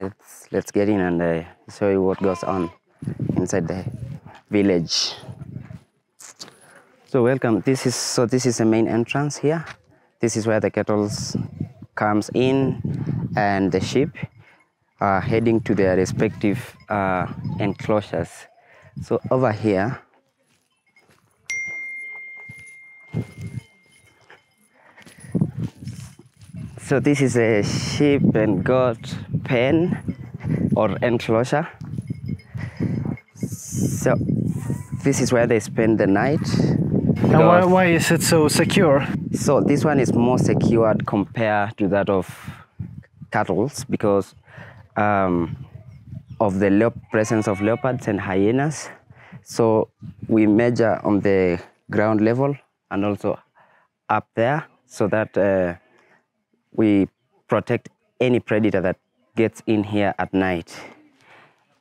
Let's get in and show you what goes on inside the village. So welcome. This is the main entrance here. This is where the cattle comes in, and the sheep are heading to their respective enclosures. So over here, so this is a sheep and goat pen or enclosure. So this is where they spend the night. And why is it so secure? So this one is more secured compared to that of cattle because of the presence of leopards and hyenas. So we measure on the ground level and also up there so that we protect any predator that gets in here at night.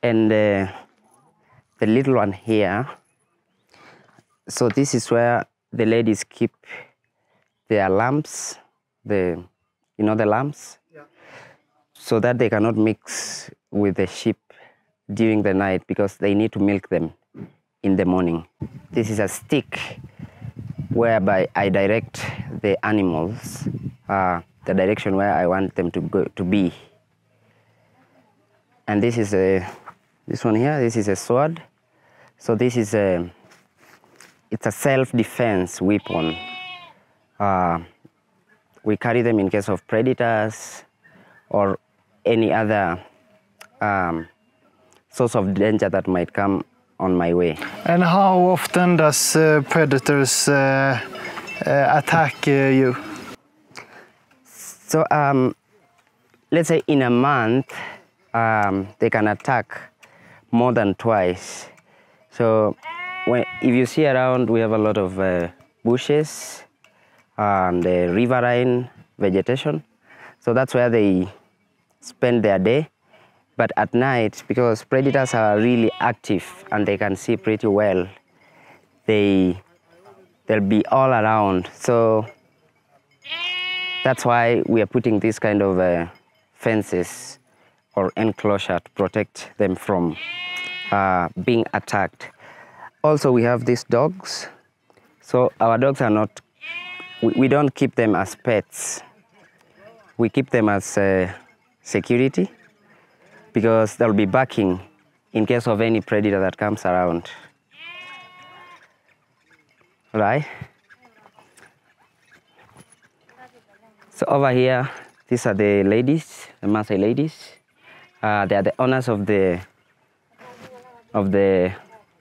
And the little one here, so this is where the ladies keep their lamps, the lamps, yeah, so that they cannot mix with the sheep during the night because they need to milk them in the morning. This is a stick whereby I direct the animals the direction where I want them to be. And this is this one here. This is a sword. So this is it's a self-defense weapon. We carry them in case of predators or any other source of danger that might come on my way. And how often does predators attack you? So let's say in a month they can attack more than twice. So if you see around, we have a lot of bushes and riverine vegetation. So that's where they spend their day. But at night, because predators are really active and they can see pretty well, they'll be all around. So that's why we are putting this kind of fences or enclosure to protect them from being attacked. Also, we have these dogs. So our dogs are not, we don't keep them as pets. We keep them as security because they'll be barking in case of any predator that comes around. Right? So over here, these are the ladies, the Massaj ladies. They are the owners of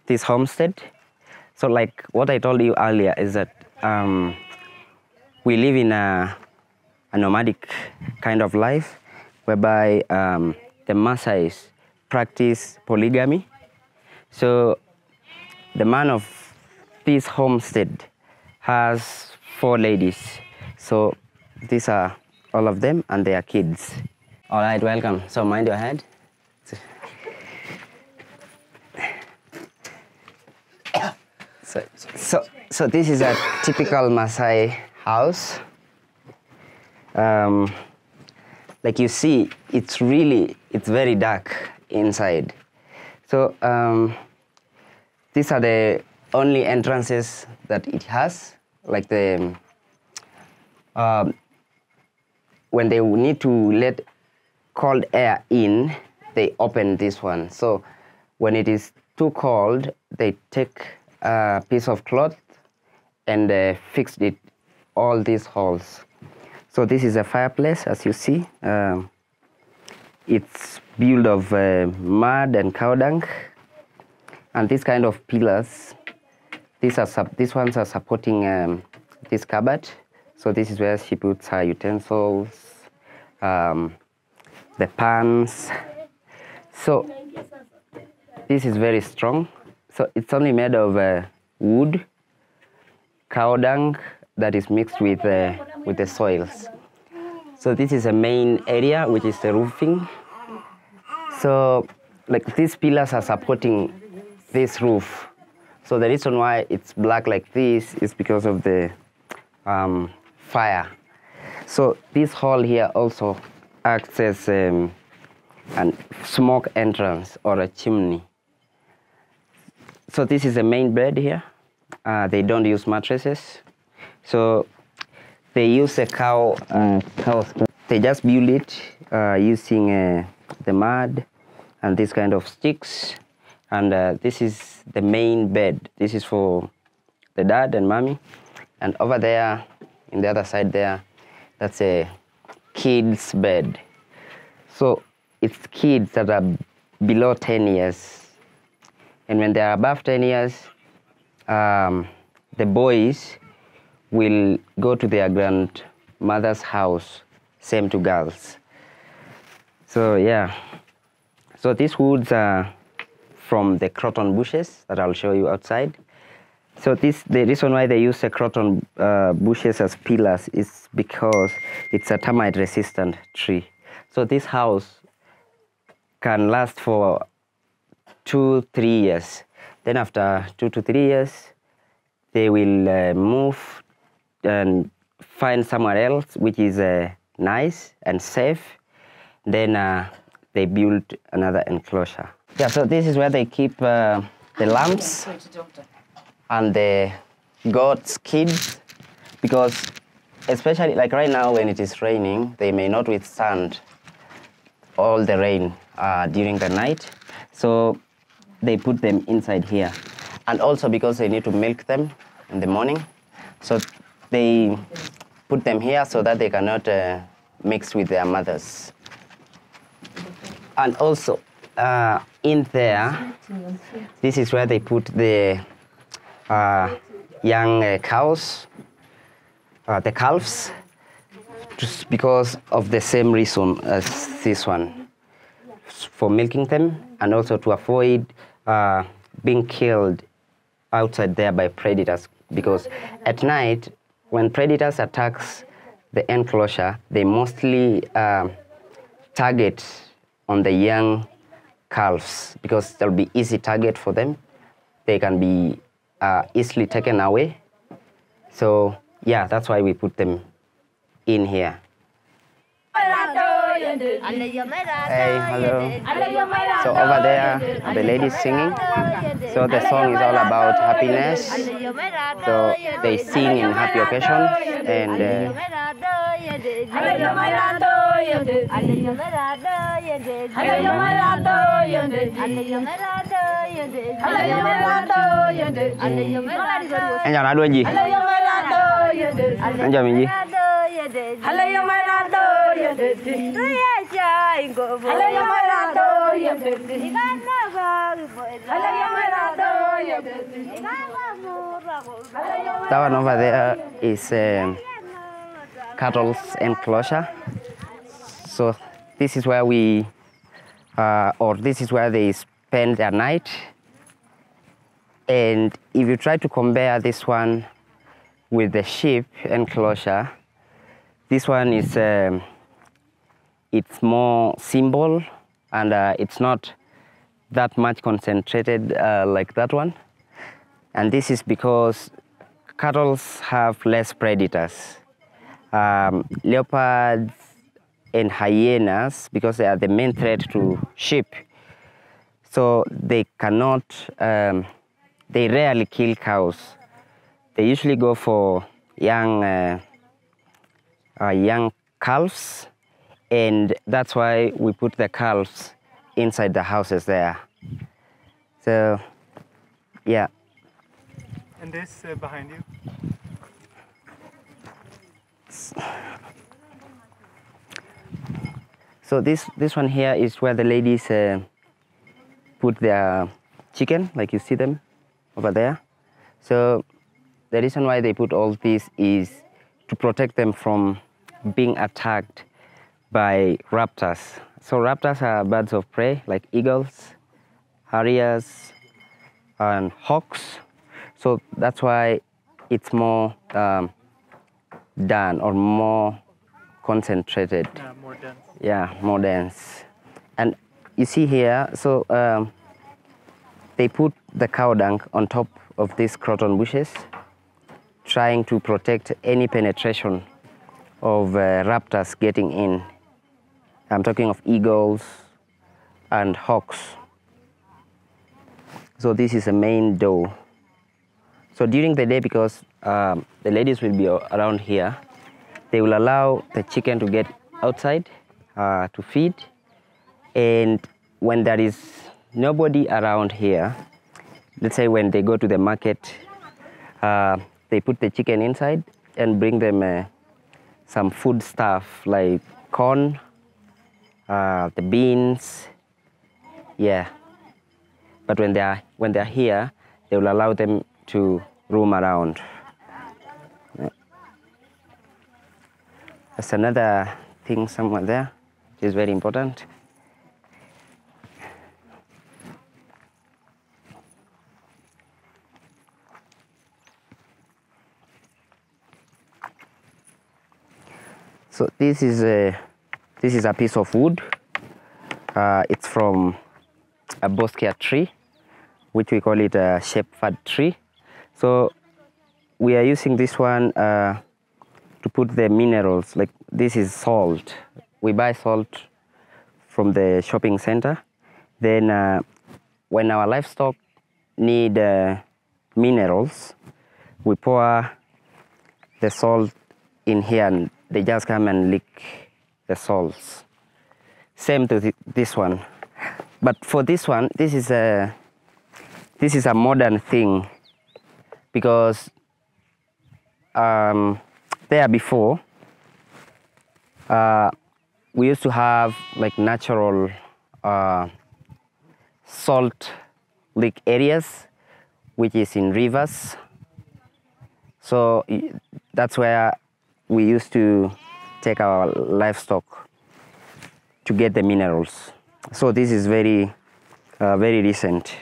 this homestead. So like what I told you earlier is that we live in a nomadic kind of life whereby the Massajs practice polygamy. So the man of this homestead has 4 ladies. So these are all of them and their kids. All right, welcome. So mind your head. So this is a typical Massaj house. Like you see, it's very dark inside. So these are the only entrances that it has. Like when they need to let cold air in, they open this one. So when it is too cold, they take a piece of cloth and fixed it all these holes. So this is a fireplace, as you see. It's built of mud and cow dung, and these kind of pillars. These ones are supporting this cupboard. So this is where she puts her utensils, the pans. So this is very strong. So it's only made of wood, cow dung that is mixed with the soils. So this is a main area, which is the roofing. So like these pillars are supporting this roof. So the reason why it's black like this is because of the fire. So this hall here also acts as and smoke entrance or a chimney. So this is the main bed here. They don't use mattresses. So they use a cow. They just build it using the mud and this kind of sticks. And this is the main bed. This is for the dad and mommy. And over there, in the other side there, that's a kid's bed. So it's kids that are below 10 years. And when they are above 10 years, the boys will go to their grandmother's house, same to girls. So yeah, so these woods are from the croton bushes that I'll show you outside. So the reason why they use the croton bushes as pillars is because it's a termite resistant tree. So this house can last for 2-3 years. Then after 2 to 3 years, they will move and find somewhere else which is nice and safe. Then they build another enclosure. Yeah, so this is where they keep the lambs and the goats, kids, because especially like right now when it is raining, they may not withstand all the rain during the night. So they put them inside here. And also because they need to milk them in the morning. So they put them here so that they cannot mix with their mothers. And also in there, this is where they put the young cows, the calves, just because of the same reason as this one, for milking them and also to avoid being killed outside there by predators, because at night when predators attacks the enclosure, they mostly target on the young calves because they'll be easy target for them. They can be easily taken away. So yeah, that's why we put them in here. Hey, hello. So over there, the ladies singing. So the song is all about happiness. So they sing in happy occasions and anh chào đuôi gì? Anh chào mình gì? That one over there is cattle's enclosure. So this is where we, or this is where they spend their night. And if you try to compare this one with the sheep enclosure, this one is it's more simple and it's not that much concentrated like that one. And this is because cattle have less predators. Leopards and hyenas, because they are the main threat to sheep. So they cannot, they rarely kill cows. They usually go for young calves, and that's why we put the calves inside the houses there. So, yeah. And this behind you? So this one here is where the ladies put their chicken, like you see them over there. So the reason why they put all this is to protect them from being attacked by raptors. So raptors are birds of prey like eagles, harriers, and hawks. So that's why it's more done or more concentrated. Yeah, more dense. Yeah, more dense. And you see here, so they put the cow dung on top of these croton bushes, trying to protect any penetration of raptors getting in. I'm talking of eagles, and hawks. So this is the main door. So during the day, because the ladies will be around here, they will allow the chicken to get outside to feed. And when there is nobody around here, let's say when they go to the market, they put the chicken inside and bring them some food stuff like corn, the beans, yeah. But when they're here, they will allow them to roam around. Yeah. There's another thing somewhere there, which is very important. So this is a piece of wood. It's from a boskia tree, which we call it a shepherd tree. So we are using this one to put the minerals. Like this is salt. We buy salt from the shopping center. Then when our livestock need minerals, we pour the salt in here and they just come and lick the salts. Same to this one. But for this one, this is a modern thing, because there before we used to have like natural salt lick areas, which is in rivers. So that's where we used to take our livestock to get the minerals. So this is very recent.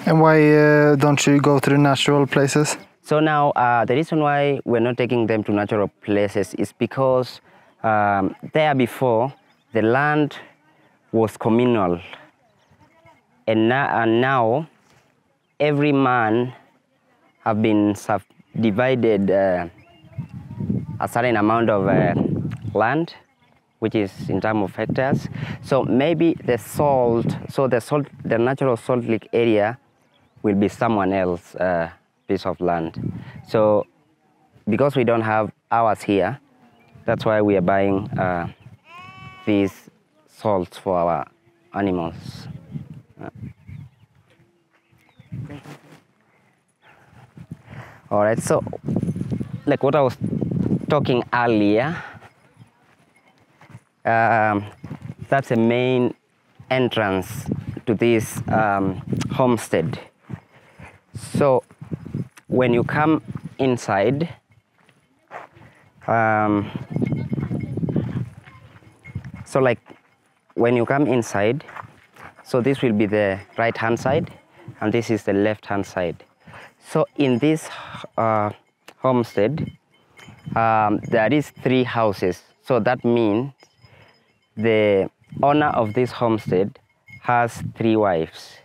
And why don't you go to the natural places? So now the reason why we're not taking them to natural places is because there before the land was communal, and now every man have been subdivided a certain amount of land, which is in terms of hectares. So maybe the natural salt lick area will be someone else's piece of land. So because we don't have ours here, that's why we are buying these salts for our animals. All right, so like what I was talking earlier, that's the main entrance to this homestead. So when you come inside, so like when you come inside, so this will be the right hand side and this is the left hand side. So in this homestead, there is 3 houses. So that means the owner of this homestead has 3 wives.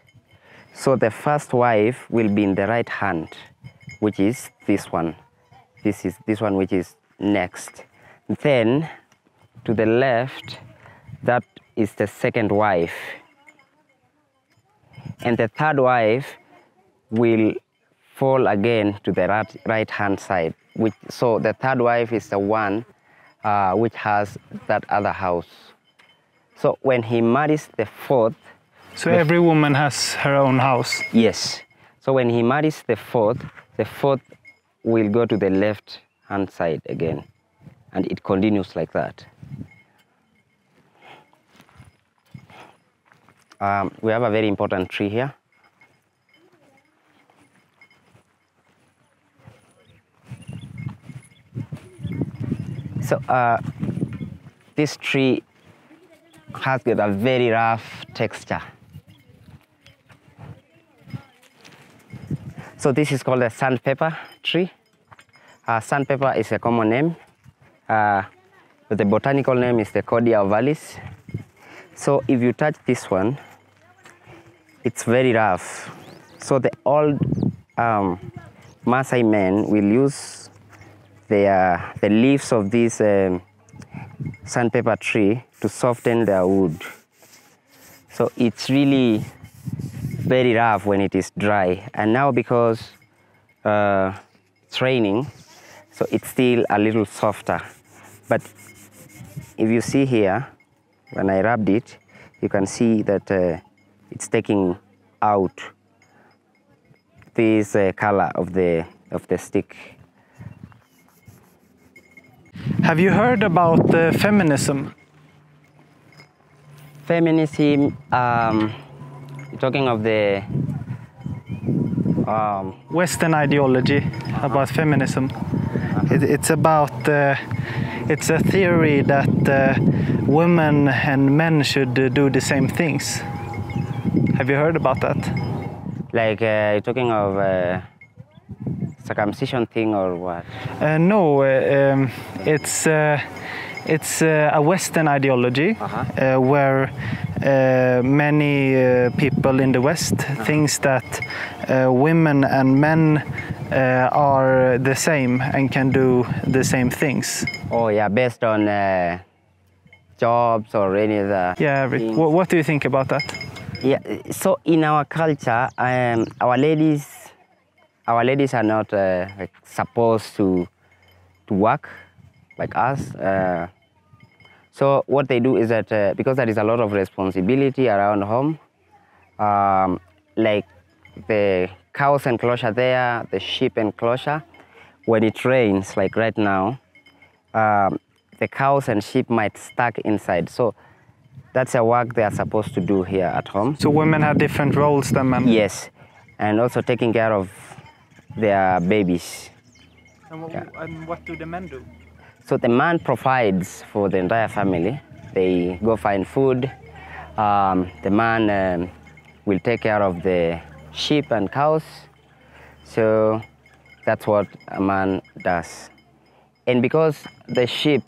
So the first wife will be in the right hand, which is this one. This is this one, which is next. Then to the left, that is the second wife. And the third wife will fall again to the right hand side. So the third wife is the one which has that other house. So when he marries the fourth... So every woman has her own house? Yes. So when he marries the fourth will go to the left hand side again. And it continues like that. We have a very important tree here. So this tree has got a very rough texture. So this is called a sandpaper tree. Sandpaper is a common name, but the botanical name is the Cordia ovalis. So if you touch this one, it's very rough. So the old Maasai men will use the leaves of this sandpaper tree to soften their wood. So it's really very rough when it is dry. And now because it's raining, so it's still a little softer. But if you see here, when I rubbed it, you can see that it's taking out this color of the stick. Have you heard about feminism? Feminism, talking of the Western ideology about feminism. It's about it's a theory that women and men should do the same things. Have you heard about that? like you're talking of circumcision thing or what? No, it's a Western ideology where many people in the West thinks that women and men are the same and can do the same things. Oh yeah, based on jobs or any other. Yeah, what do you think about that? Yeah, so in our culture, our ladies are not like supposed to work like us. So what they do is that because there is a lot of responsibility around home, like the cows enclosure there, the sheep enclosure, when it rains, like right now, the cows and sheep might stuck inside. So that's a work they are supposed to do here at home. So women have different roles than men? Yes, and also taking care of their babies. And what do the men do? So the man provides for the entire family. They go find food. The man will take care of the sheep and cows. So that's what a man does. And because the sheep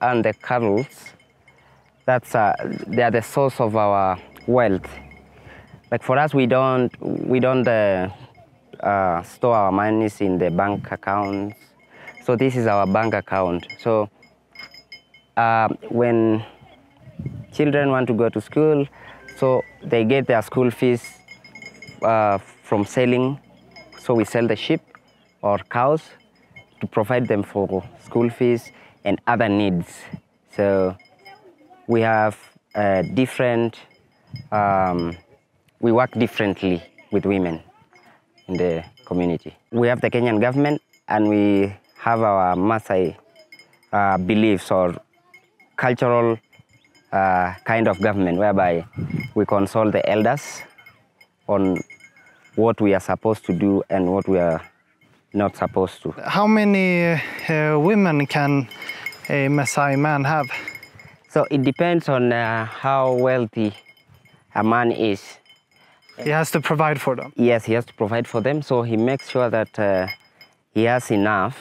and the cattle, they are the source of our wealth. Like for us, we don't store our monies in the bank accounts. So this is our bank account. So when children want to go to school, so they get their school fees from selling. So we sell the sheep or cows to provide them for school fees and other needs. So we have we work differently with women in the community. We have the Kenyan government and we have our Maasai beliefs or cultural kind of government whereby we consult the elders on what we are supposed to do and what we are not supposed to. How many women can a Maasai man have? So it depends on how wealthy a man is. He has to provide for them? Yes, he has to provide for them, so he makes sure that he has enough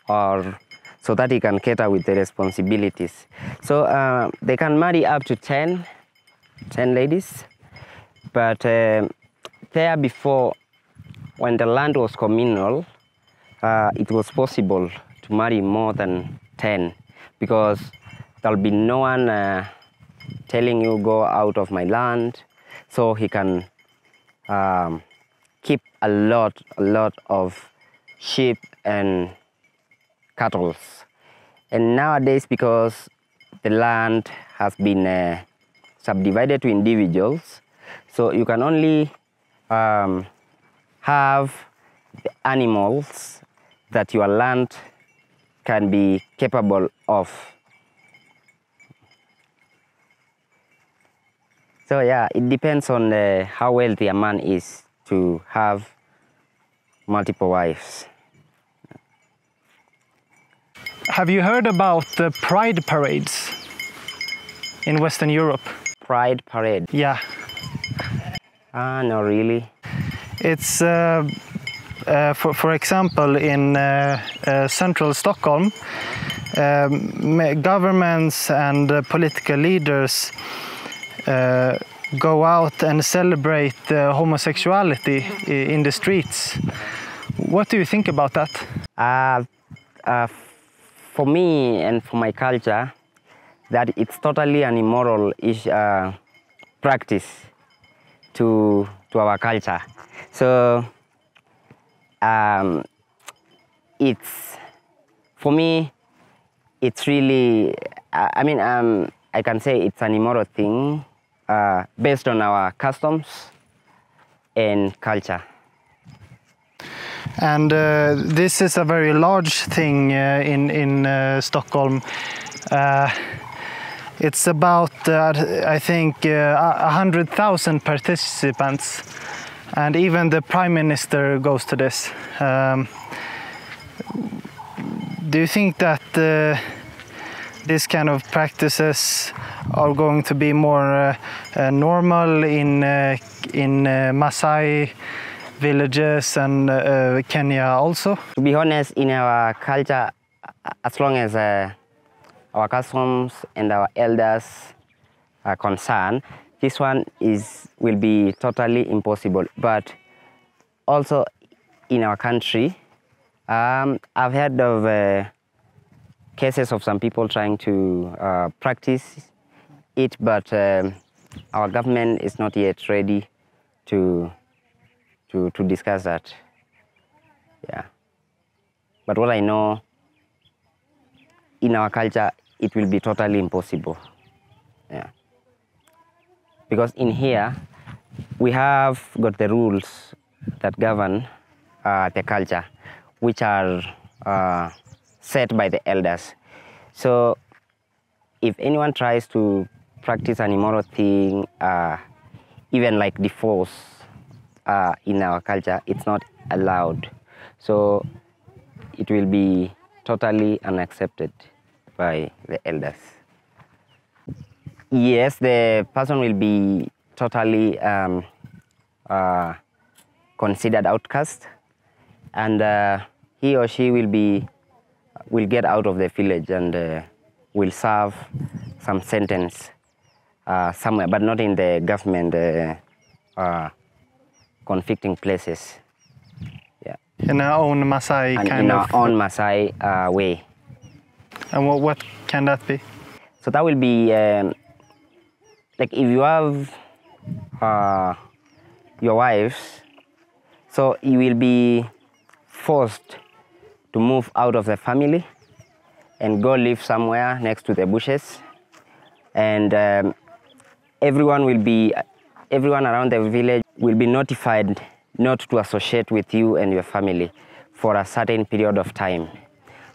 so that he can cater with the responsibilities. So they can marry up to 10 ladies, but there before, when the land was communal, it was possible to marry more than 10 because there'll be no one telling you go out of my land, so he can keep a lot of sheep and cattle. And nowadays, because the land has been subdivided to individuals, so you can only have the animals that your land can be capable of. So yeah, it depends on how wealthy a man is to have multiple wives. Have you heard about the pride parades in Western Europe? Pride parade? Yeah. No, really. It's, for example, in central Stockholm, governments and political leaders go out and celebrate homosexuality in the streets. What do you think about that? For me and for my culture, that it's totally an immoral practice to our culture. So it's, for me, it's really, I can say it's an immoral thing based on our customs and culture. And this is a very large thing in Stockholm. It's about, I think, 100,000 participants, and even the Prime Minister goes to this. Do you think that this kind of practices are going to be more normal in Maasai villages and Kenya also? To be honest, in our culture, as long as our customs and our elders are concerned, this one will be totally impossible. But also in our country, I've heard of cases of some people trying to practice it, but our government is not yet ready to discuss that. Yeah. But what I know, in our culture, it will be totally impossible. Yeah. Because in here, we have got the rules that govern the culture, which are set by the elders. So if anyone tries to practice an immoral thing, even like divorce in our culture, it's not allowed. So it will be totally unaccepted by the elders. Yes, the person will be totally considered outcast, and he or she will get out of the village and will serve some sentence somewhere, but not in the government convicting places. Yeah. In our own Maasai And kind in of... our own Maasai way. And what can that be? So that will be like if you have your wives, so you will be forced to move out of the family and go live somewhere next to the bushes, and everyone around the village will be notified not to associate with you and your family for a certain period of time.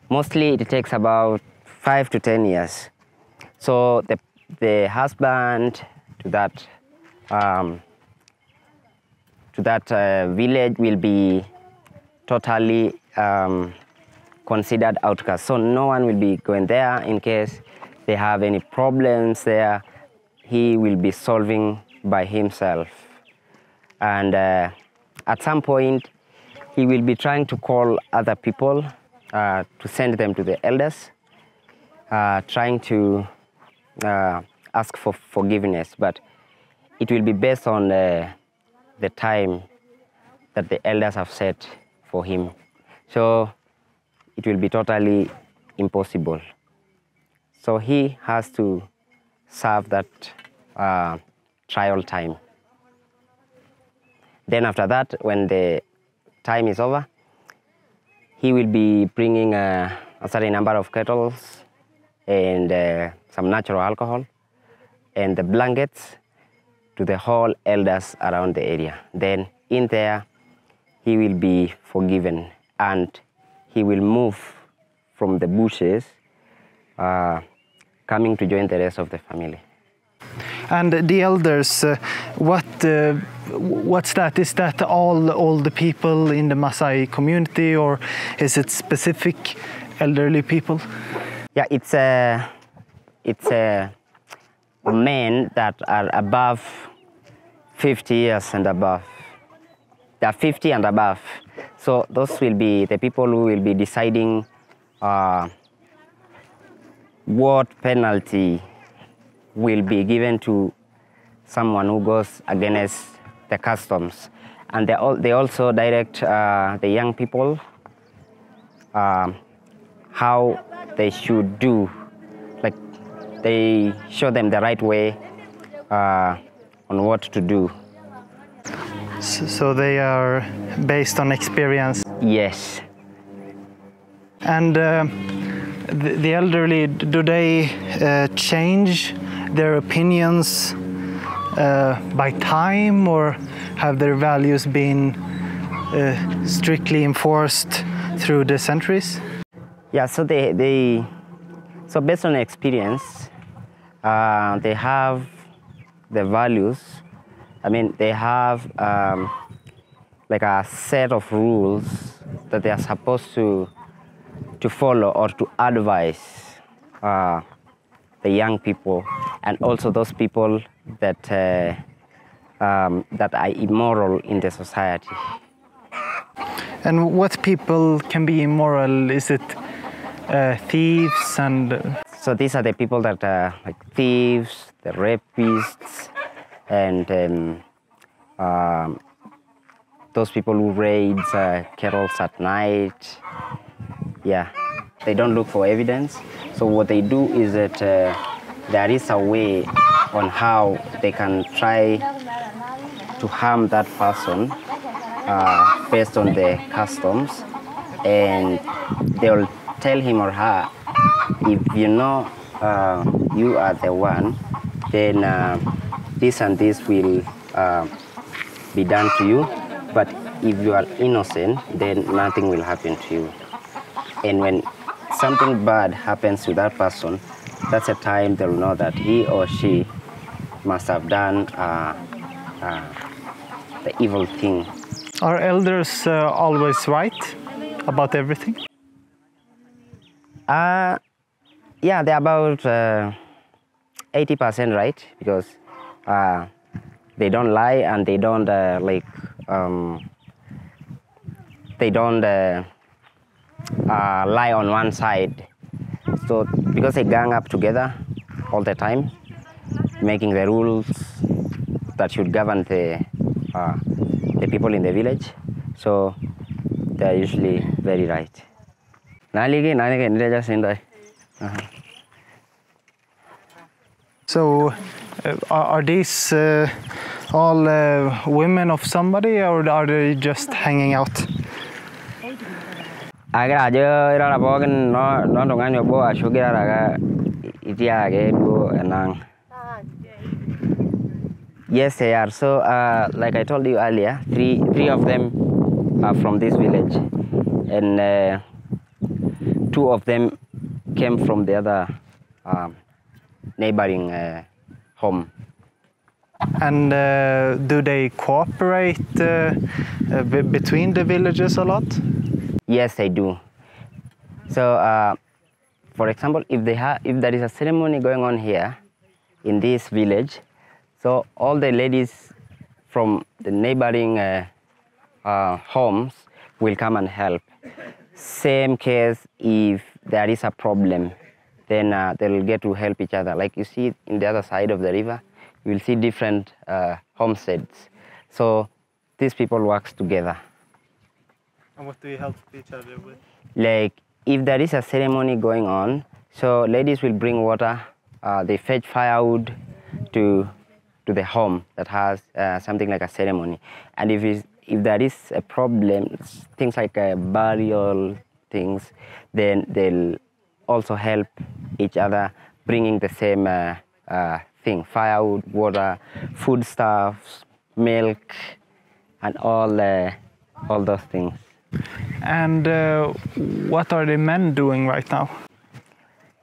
Mostly it takes about 5 to 10 years. So the husband to that village will be totally considered outcast. So no one will be going there in case they have any problems there. He will be solving by himself. And at some point, he will be trying to call other people to send them to the elders, trying to ask for forgiveness. But it will be based on the time that the elders have set for him. So it will be totally impossible. So he has to serve that trial time. Then after that, when the time is over, he will be bringing a certain number of kettles and some natural alcohol and the blankets to the whole elders around the area. Then in there, he will be forgiven and he will move from the bushes, coming to join the rest of the family. And the elders, what's that? Is that all the people in the Maasai community, or is it specific elderly people? Yeah, it's men that are above 50 years and above. They are 50 and above. So those will be the people who will be deciding what penalty will be given to someone who goes against the customs. And they also direct the young people how they should do. Like they show them the right way on what to do. So they are based on experience. Yes. And the elderly, do they change their opinions by time, or have their values been strictly enforced through the centuries? Yeah, so so based on experience, they have the values. I mean, they have like a set of rules that they are supposed to follow or to advise the young people, and also those people that that are immoral in the society. And what people can be immoral? Is it thieves and? So these are the people that are like thieves, the rapists, and those people who raid kettles at night. Yeah, they don't look for evidence. So what they do is that there is a way on how they can try to harm that person based on the customs, and they'll tell him or her, if you know you are the one, then this and this will be done to you. But if you are innocent, then nothing will happen to you. And when something bad happens to that person, that's a time they'll know that he or she must have done the evil thing. Are elders always right about everything? Yeah, they're about 80% right, because they don't lie and they don't lie on one side. So because they gang up together all the time, making the rules that should govern the people in the village, so they're usually very right. So are these all women of somebody, or are they just hanging out? Yes, they are. So, like I told you earlier, three of them are from this village, and two of them came from the other neighboring home. And do they cooperate between the villages a lot? Yes, they do. So, for example, if there is a ceremony going on here in this village, so all the ladies from the neighboring homes will come and help. Same case if there is a problem, then they'll get to help each other. Like you see in the other side of the river, you will see different homesteads. So these people work together. And what do you help each other with? Like if there is a ceremony going on, so ladies will bring water, they fetch firewood to the home that has something like a ceremony. And if there is a problem, things like burial things, then they'll also help each other bringing the same thing: firewood, water, foodstuffs, milk, and all those things. And what are the men doing right now?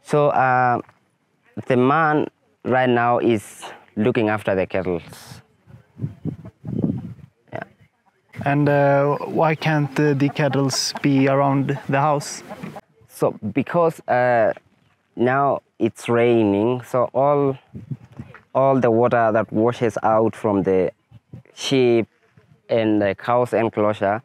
So the man right now is looking after the kettles. Yeah. And why can't the kettles be around the house? So because now it's raining, so all the water that washes out from the sheep and the cows enclosure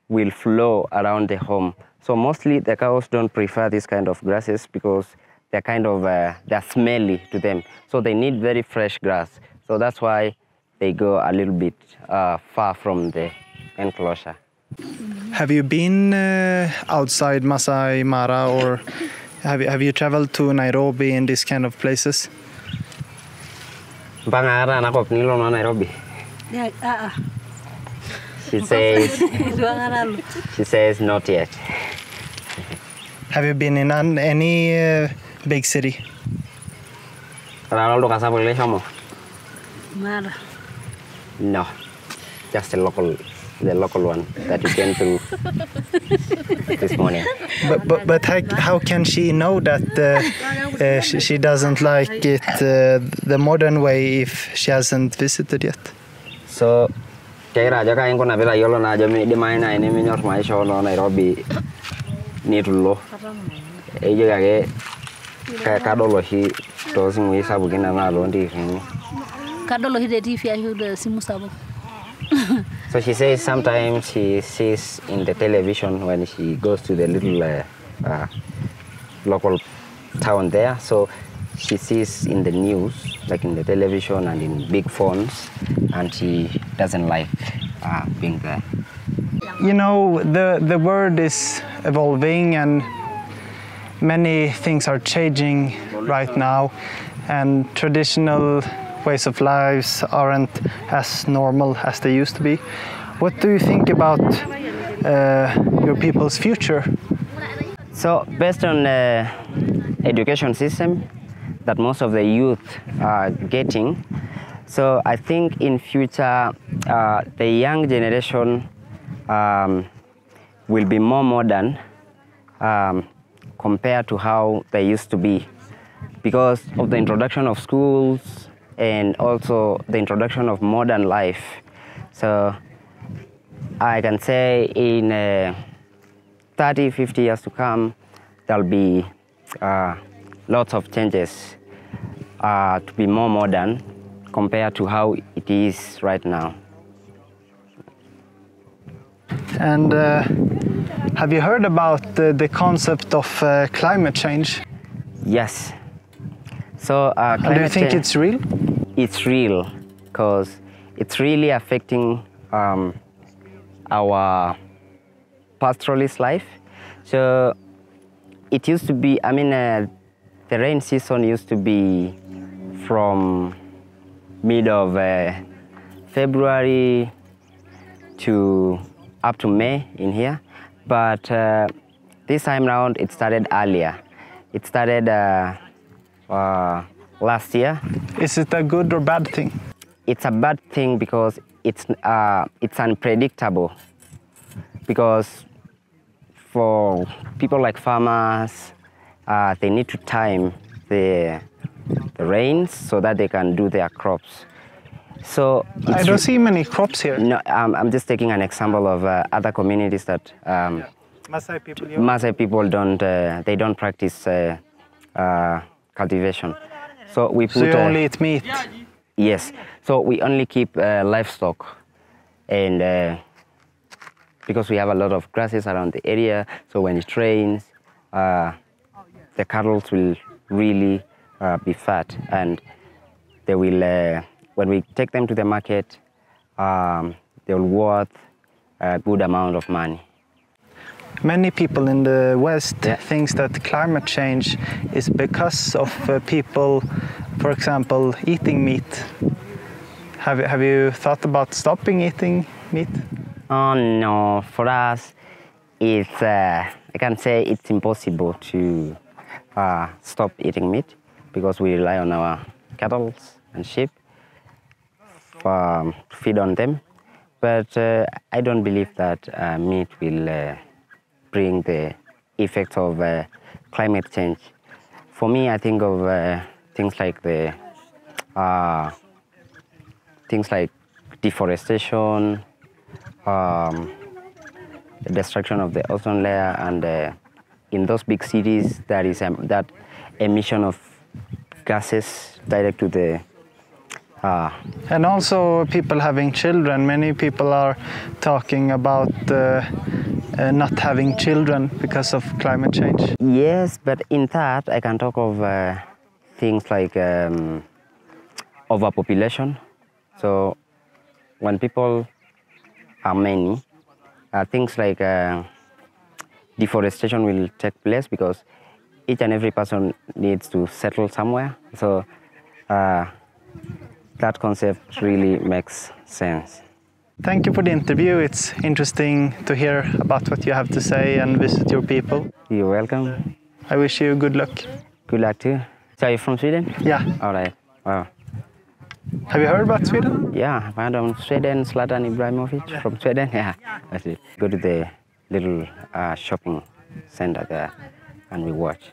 will flow around the home. So mostly the cows don't prefer this kind of grasses because they're kind of they're smelly to them. So they need very fresh grass. So that's why they go a little bit far from the enclosure. Have you been outside Masai Mara, or have you traveled to Nairobi in these kind of places? Mpangara na kop nilo na Nairobi. She says not yet. Have you been in any big city? Ronaldo kasama ile shamo? Mara. No, just the local one that you came through this morning. But how can she know that she doesn't like it the modern way if she hasn't visited yet? So, kaya jaga ingo na bila yolo na jami di maina ini minyor maisha ono Nairobi ni tulo. Eje kage kaya kadolo hi tosi muisa bugina na londi ni. Kadolo hi de TV ayu simu sabu. So she says sometimes she sees in the television when she goes to the little local town there. So she sees in the news, like in the television and in big phones, and she doesn't like being there. You know, the world is evolving and many things are changing right now, and traditional ways of lives aren't as normal as they used to be. What do you think about your people's future? So based on the education system that most of the youth are getting, so I think in future the young generation will be more modern compared to how they used to be, because of the introduction of schools and also the introduction of modern life. So I can say in 30, 50 years to come, there'll be lots of changes to be more modern compared to how it is right now. And have you heard about the concept of climate change? Yes. So do you think it's real? It's real, because it's really affecting our pastoralist life. So it used to be, I mean, the rain season used to be from mid of February to up to May in here. But this time round it started earlier. It started last year. Is it a good or bad thing? It's a bad thing because it's unpredictable. Because for people like farmers, they need to time the rains so that they can do their crops. So I don't see many crops here. No, I'm just taking an example of other communities that Massaj people don't practice cultivation. So we put. So you only eat meat. Yes. So we only keep livestock, and because we have a lot of grasses around the area, so when it rains, the cattle will really be fat, and they will. When we take them to the market, they will worth a good amount of money. Many people in the West think that climate change is because of people, for example, eating meat. Have you thought about stopping eating meat? Oh no, for us, it's I can say it's impossible to stop eating meat because we rely on our cattle and sheep to feed on them. But I don't believe that meat will bring the effects of climate change. For me, I think of things like deforestation, the destruction of the ozone layer, and in those big cities, there is that emission of gases direct to the and also people having children. Many people are talking about not having children because of climate change. Yes, but in that I can talk of things like overpopulation. So when people are many, things like deforestation will take place because each and every person needs to settle somewhere. So that concept really makes sense. Thank you for the interview. It's interesting to hear about what you have to say and visit your people. You're welcome. I wish you good luck. Good luck too. So you're from Sweden? Yeah. All right. Wow. Have you heard about Sweden? Yeah, I'm from Sweden, Zlatan Ibrahimovic from Sweden. Yeah, that's it. Go to the little shopping center there and we watch.